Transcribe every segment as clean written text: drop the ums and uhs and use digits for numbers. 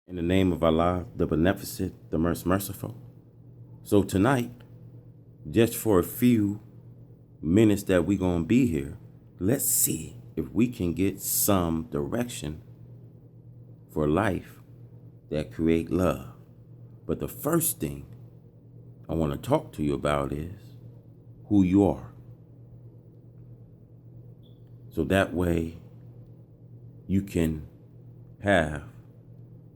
In the name of Allah, the Beneficent, the Most Merciful. So tonight, just for a few minutes that we're going to be here, let's see if we can get some direction for life that create love. But the first thing I want to talk to you about is who you are. So that way you can have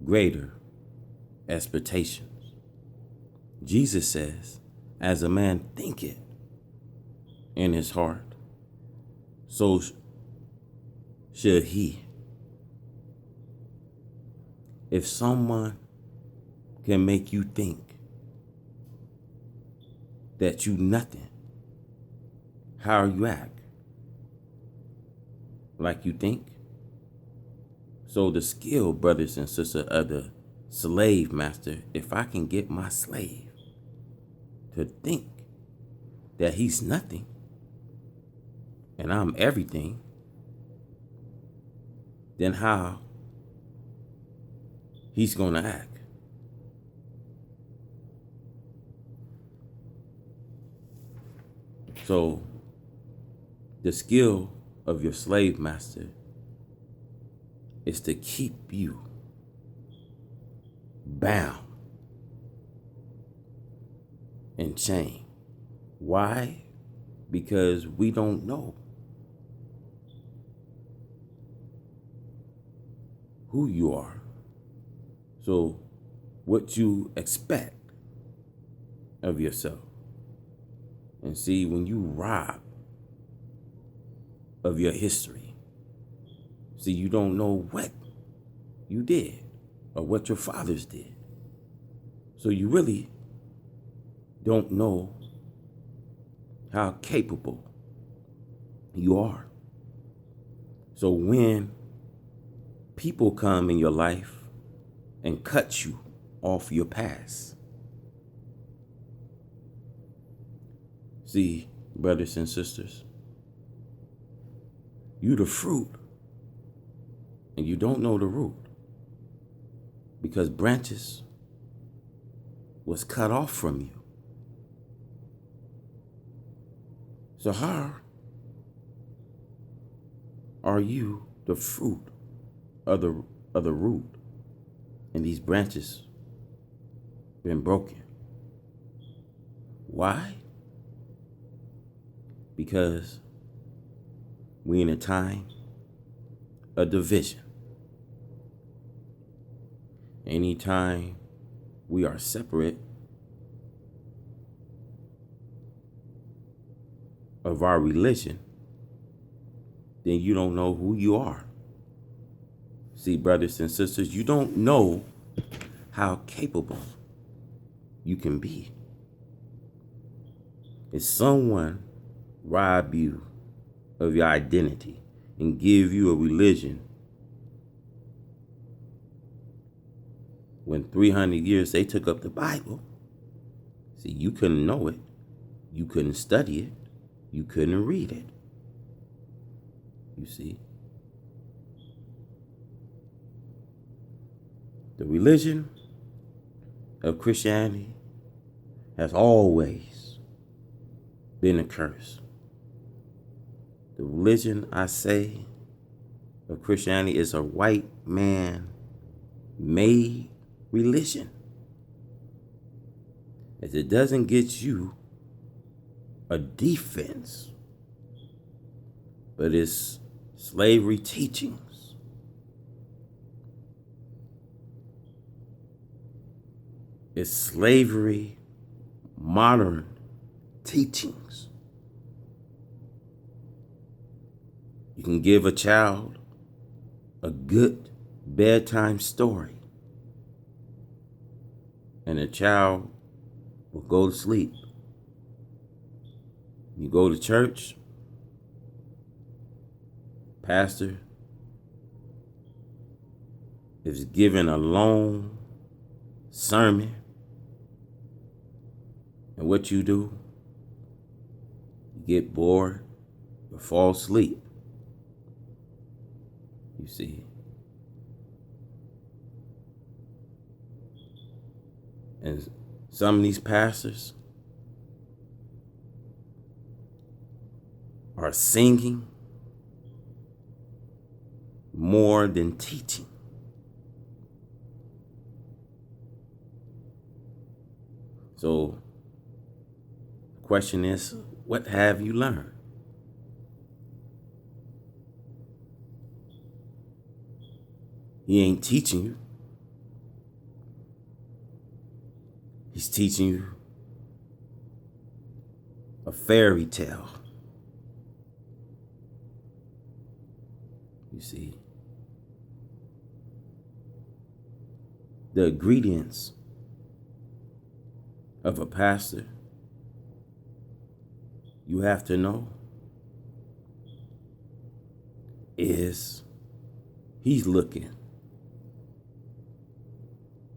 greater expectations. Jesus says, as a man thinketh in his heart, so should he. If someone can make you think that you nothing, how you act? Like you think? So the skill, brothers and sisters, of the slave master, if I can get my slave to think that he's nothing and I'm everything, then how he's going to act. So the skill of your slave master is to keep you bound and chained. Why? Because we don't know who you are. So what you expect of yourself. And see, when you rob of your history, see, you don't know what you did or what your fathers did. So you really don't know how capable you are. So when people come in your life and cut you off your past, see, brothers and sisters, you the fruit and you don't know the root, because branches was cut off from you. So how are you the fruit of the root and these branches been broken? Why? Because we in a time of division. Anytime we are separate of our religion, then you don't know who you are. See, brothers and sisters, you don't know how capable you can be. If someone rob you of your identity and give you a religion when 300 years they took up the Bible, see, you couldn't know it, you couldn't study it, you couldn't read it. You see, the religion of Christianity has always been a curse. The religion, I say, of Christianity is a white man made religion. As it doesn't get you a defense, but it's slavery teachings. It's slavery modern teachings. You can give a child a good bedtime story, and the child will go to sleep. You go to church, pastor is giving a long sermon, and what you do, you get bored, you fall asleep. You see, And some of these pastors are singing more than teaching. So the question is, what have you learned? He ain't teaching you. He's teaching you a fairy tale. You see, the ingredients of a pastor, you have to know, is he's looking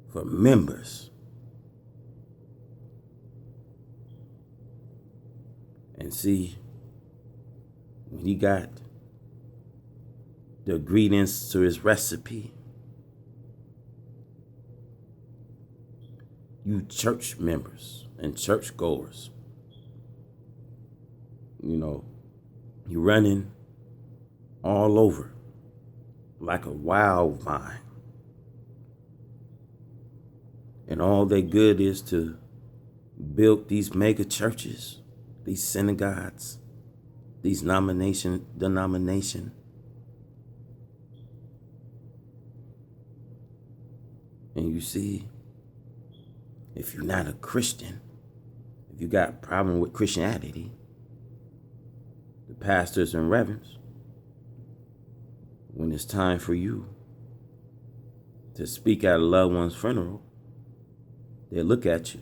for members. And see, when he got the ingredients to his recipe, you church members and church goers, you're running all over like a wild vine. And all they good is to build these mega churches, these synagogues, these denomination. And you see, if you're not a Christian, if you got a problem with Christianity, the pastors and reverends, when it's time for you to speak at a loved one's funeral, they look at you.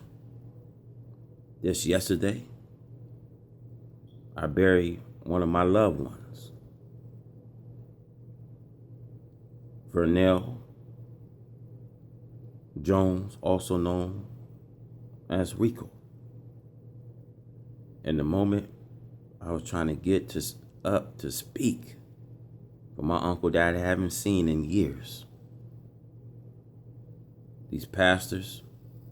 Just yesterday, I buried one of my loved ones, Vernell Jones, also known as Rico. And the moment I was trying to get up to speak for my uncle that I haven't seen in years, these pastors,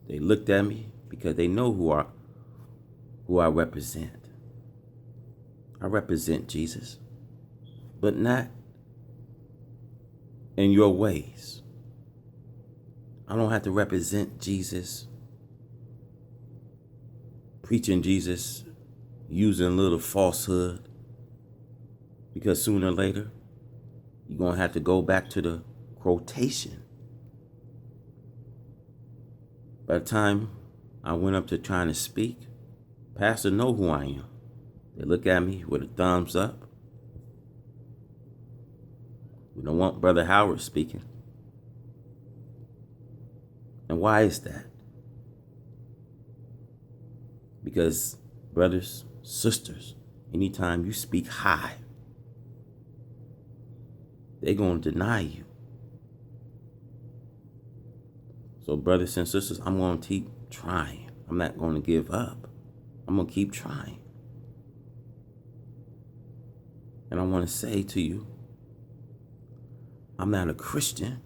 they looked at me because they know who I represent. I represent Jesus, but not in your ways. I don't have to represent Jesus, preaching Jesus, using a little falsehood, because sooner or later, you're going to have to go back to the quotation. By the time I went up to trying to speak, Pastor know who I am. They look at me with a thumbs up. We don't want Brother Howard speaking. And why is that? Because brothers, sisters, anytime you speak high, they're going to deny you. So brothers and sisters, I'm going to keep trying. I'm not going to give up. I'm going to keep trying. And I want to say to you, I'm not a Christian,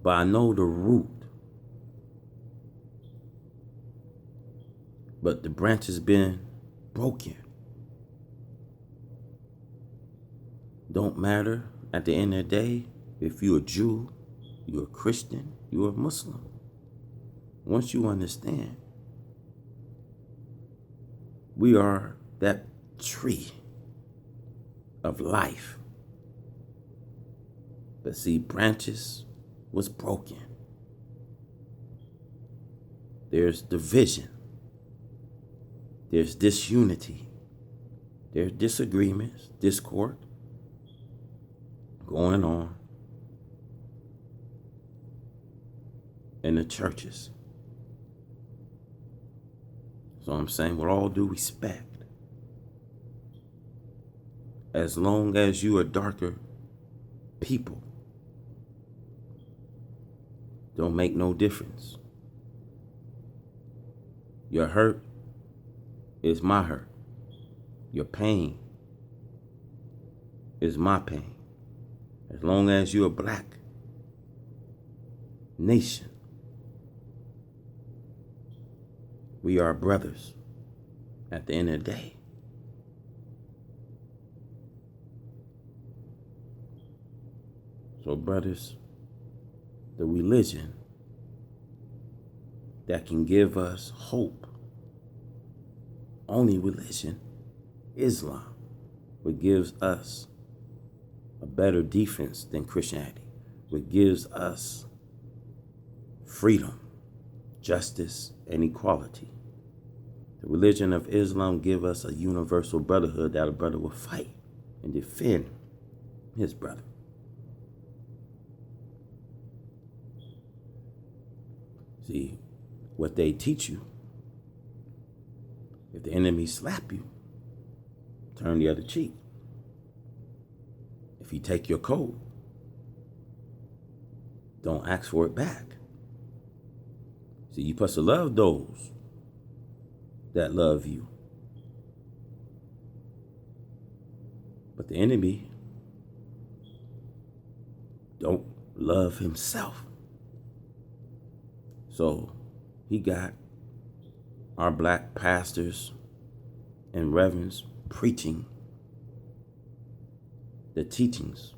but I know the root. But the branch has been broken. Don't matter at the end of the day if you're a Jew, you're a Christian, you're a Muslim. Once you understand, we are that tree of life. But see, branches was broken. There's division. There's disunity. There's disagreements, discord going on in the churches. So I'm saying, with all due respect, as long as you are darker people, don't make no difference. Your hurt is my hurt. Your pain is my pain. As long as you're a black nation, We are brothers at the end of the day. So, brothers, the religion that can give us hope, only religion, Islam, what gives us a better defense than Christianity, what gives us freedom, justice, and equality. The religion of Islam gives us a universal brotherhood that a brother will fight and defend his brother. See, what they teach you, if the enemy slap you, turn the other cheek. If he take your coat, don't ask for it back. See, you supposed to love those that love you. But the enemy don't love himself. So he got our black pastors and reverends preaching the teachings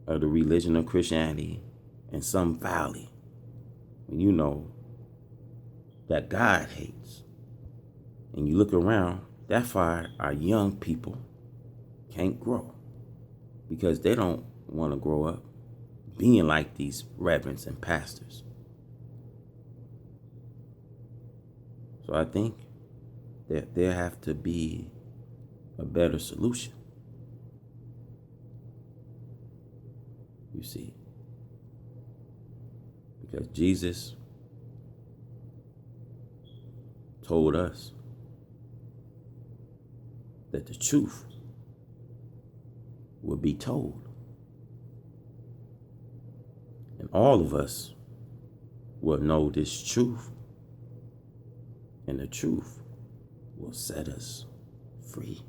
of the religion of Christianity and some folly. When you know that God hates. And you look around, that's why our young people can't grow. Because they don't want to grow up being like these reverends and pastors. So I think that there have to be a better solution. You see, because Jesus told us that the truth would be told. And all of us will know this truth. And the truth will set us free.